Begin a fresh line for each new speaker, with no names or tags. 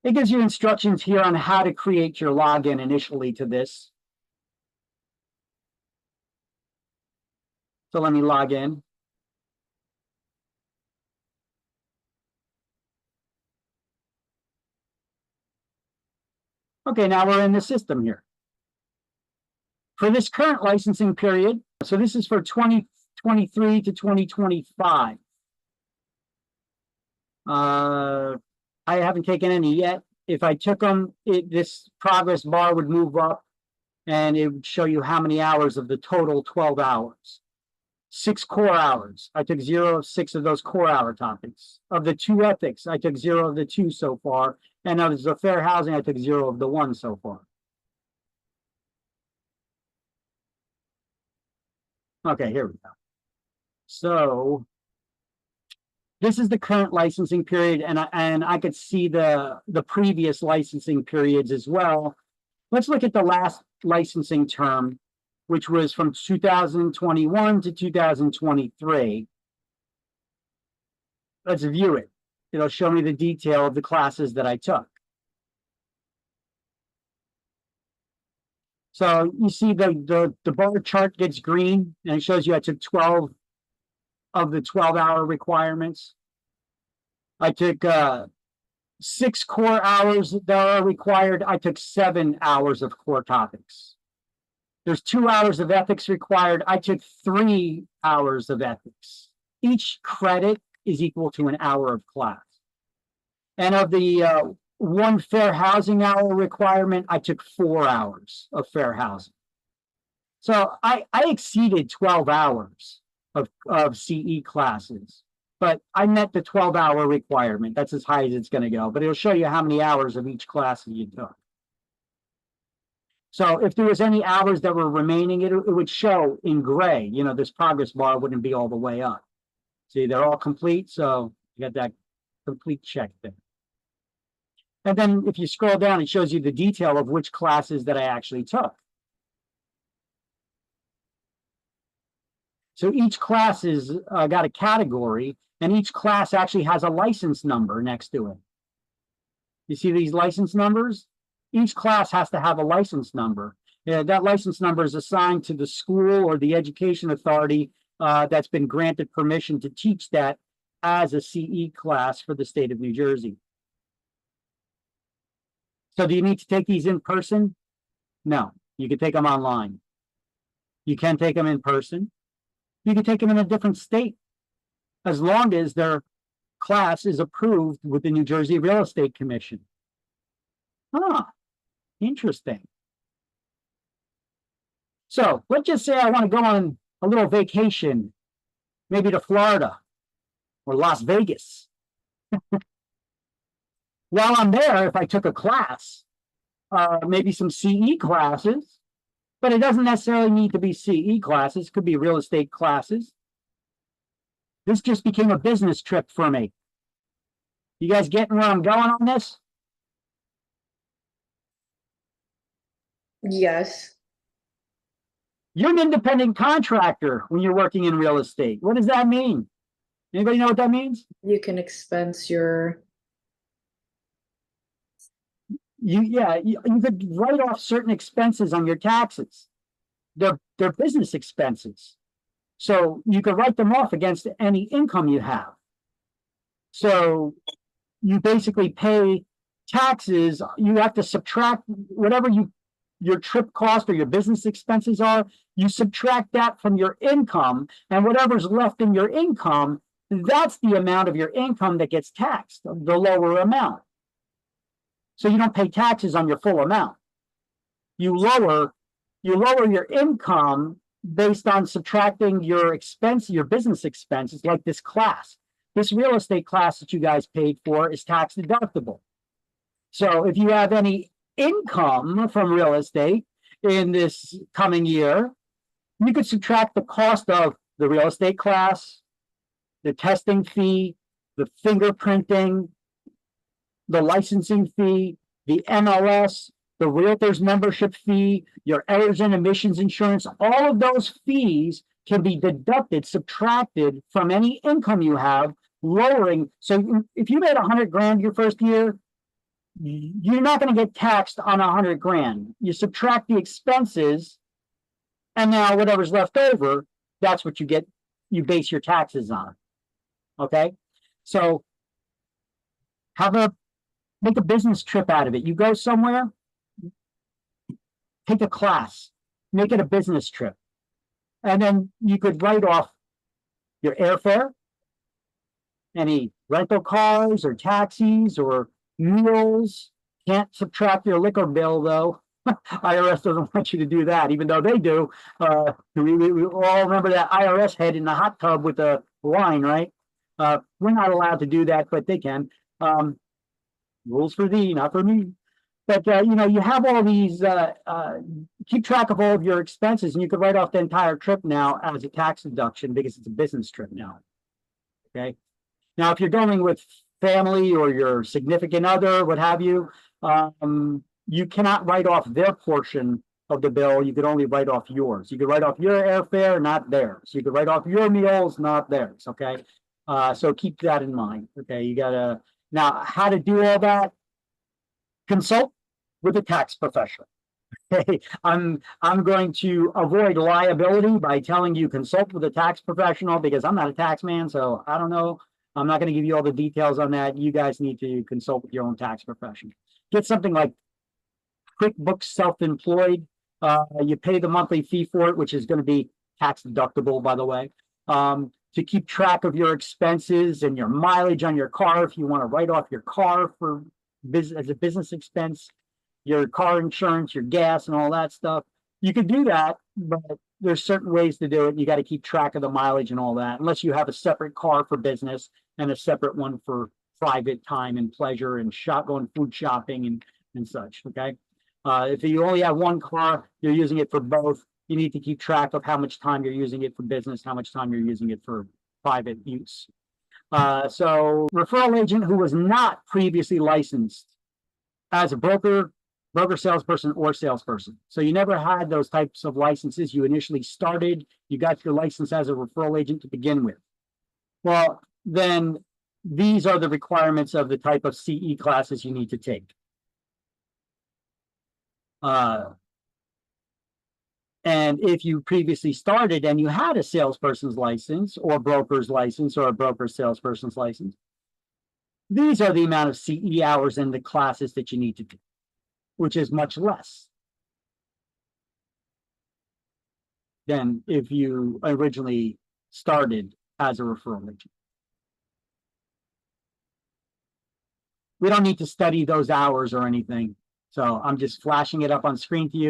It gives you instructions here on how to create your login initially to this. So let me log in. Okay, now we're in the system here. For this current licensing period, so this is for 2023 to 2025. I haven't taken any yet. If I took them, this progress bar would move up and it would show you how many hours of the total 12 hours. 6 core hours. I took 0 of 6 of those core hour topics. Of the 2 ethics, I took 0 of the 2 so far. And of the fair housing, I took 0 of the 1 so far. Okay, here we go. So this is the current licensing period, and I could see the previous licensing periods as well. Let's look at the last licensing term, which was from 2021 to 2023. Let's view it. It'll show me the detail of the classes that I took. So you see the bar chart gets green, and it shows you I took 12 of the 12-hour requirements. I took 6 core hours that are required. I took 7 hours of core topics. There's 2 hours of ethics required. I took 3 hours of ethics. Each credit is equal to an hour of class. And of the 1 fair housing hour requirement, I took 4 hours of fair housing. So I exceeded 12 hours of CE classes, but I met the 12-hour requirement. That's as high as it's going to go, but it'll show you how many hours of each class that you took. So if there was any hours that were remaining, it would show in gray. You know, this progress bar wouldn't be all the way up. See, they're all complete, so you got that complete check there. And then if you scroll down, it shows you the detail of which classes that I actually took. So each class is got a category, and each class actually has a license number next to it. You see these license numbers? Each class has to have a license number. That license number is assigned to the school or the education authority that's been granted permission to teach that as a CE class for the state of New Jersey. So do you need to take these in person? No, you can take them online. You can take them in person. You can take them in a different state, as long as their class is approved with the New Jersey Real Estate Commission. Ah, interesting. So let's just say I want to go on a little vacation, maybe to Florida or Las Vegas. While I'm there, if I took a class, maybe some CE classes, but it doesn't necessarily need to be CE classes. It could be real estate classes. This just became a business trip for me. You guys getting where I'm going on this?
Yes.
You're an independent contractor when you're working in real estate. What does that mean? Anybody know what that means?
You can expense your...
You could write off certain expenses on your taxes. They're business expenses. So you could write them off against any income you have. So you basically pay taxes. You have to subtract whatever your trip cost or your business expenses are. You subtract that from your income, and whatever's left in your income, that's the amount of your income that gets taxed, the lower amount. So you don't pay taxes on your full amount. You lower your income based on subtracting your expense, your business expenses, like this class. This real estate class that you guys paid for is tax deductible. So if you have any income from real estate in this coming year, you could subtract the cost of the real estate class, the testing fee, the fingerprinting, the licensing fee, the MLS, the realtor's membership fee, your errors and omissions insurance. All of those fees can be deducted, subtracted from any income you have, lowering. So if you made 100 grand your first year, you're not going to get taxed on 100 grand. You subtract the expenses, and now whatever's left over, that's what you get. You base your taxes on. Okay, so make a business trip out of it. You go somewhere, take a class, make it a business trip, and then you could write off your airfare, any rental cars or taxis or meals. Can't subtract your liquor bill though. IRS doesn't want you to do that, even though they do. We all remember that IRS head in the hot tub with the wine, right? We're not allowed to do that, but they can. Rules for thee, not for me. But you have all these. Keep track of all of your expenses, and you could write off the entire trip now as a tax deduction because it's a business trip now. Okay. Now, if you're going with family or your significant other, what have you, you cannot write off their portion of the bill. You could only write off yours. You could write off your airfare, not theirs. You could write off your meals, not theirs. Okay. So keep that in mind. Okay. You gotta now how to do all that. Consult with a tax professional. Okay. I'm going to avoid liability by telling you consult with a tax professional because I'm not a tax man, so I don't know. I'm not going to give you all the details on that. You guys need to consult with your own tax professional. Get something like QuickBooks Self-Employed. You pay the monthly fee for it, which is going to be tax deductible, by the way. To keep track of your expenses and your mileage on your car, if you want to write off your car for as a business expense, your car insurance, your gas, and all that stuff. You could do that, but there's certain ways to do it. You got to keep track of the mileage and all that, unless you have a separate car for business and a separate one for private time and pleasure and going food shopping and such. Okay. If you only have one car, you're using it for both. You need to keep track of how much time you're using it for business, how much time you're using it for private use. So referral agent who was not previously licensed as a broker, salesperson, or salesperson. So you never had those types of licenses. You initially started, you got your license as a referral agent to begin with. Well, then these are the requirements of the type of CE classes you need to take. And if you previously started and you had a salesperson's license or broker's license or a broker salesperson's license, these are the amount of CE hours in the classes that you need to do, which is much less than if you originally started as a referral agent. We don't need to study those hours or anything. So I'm just flashing it up on screen to you.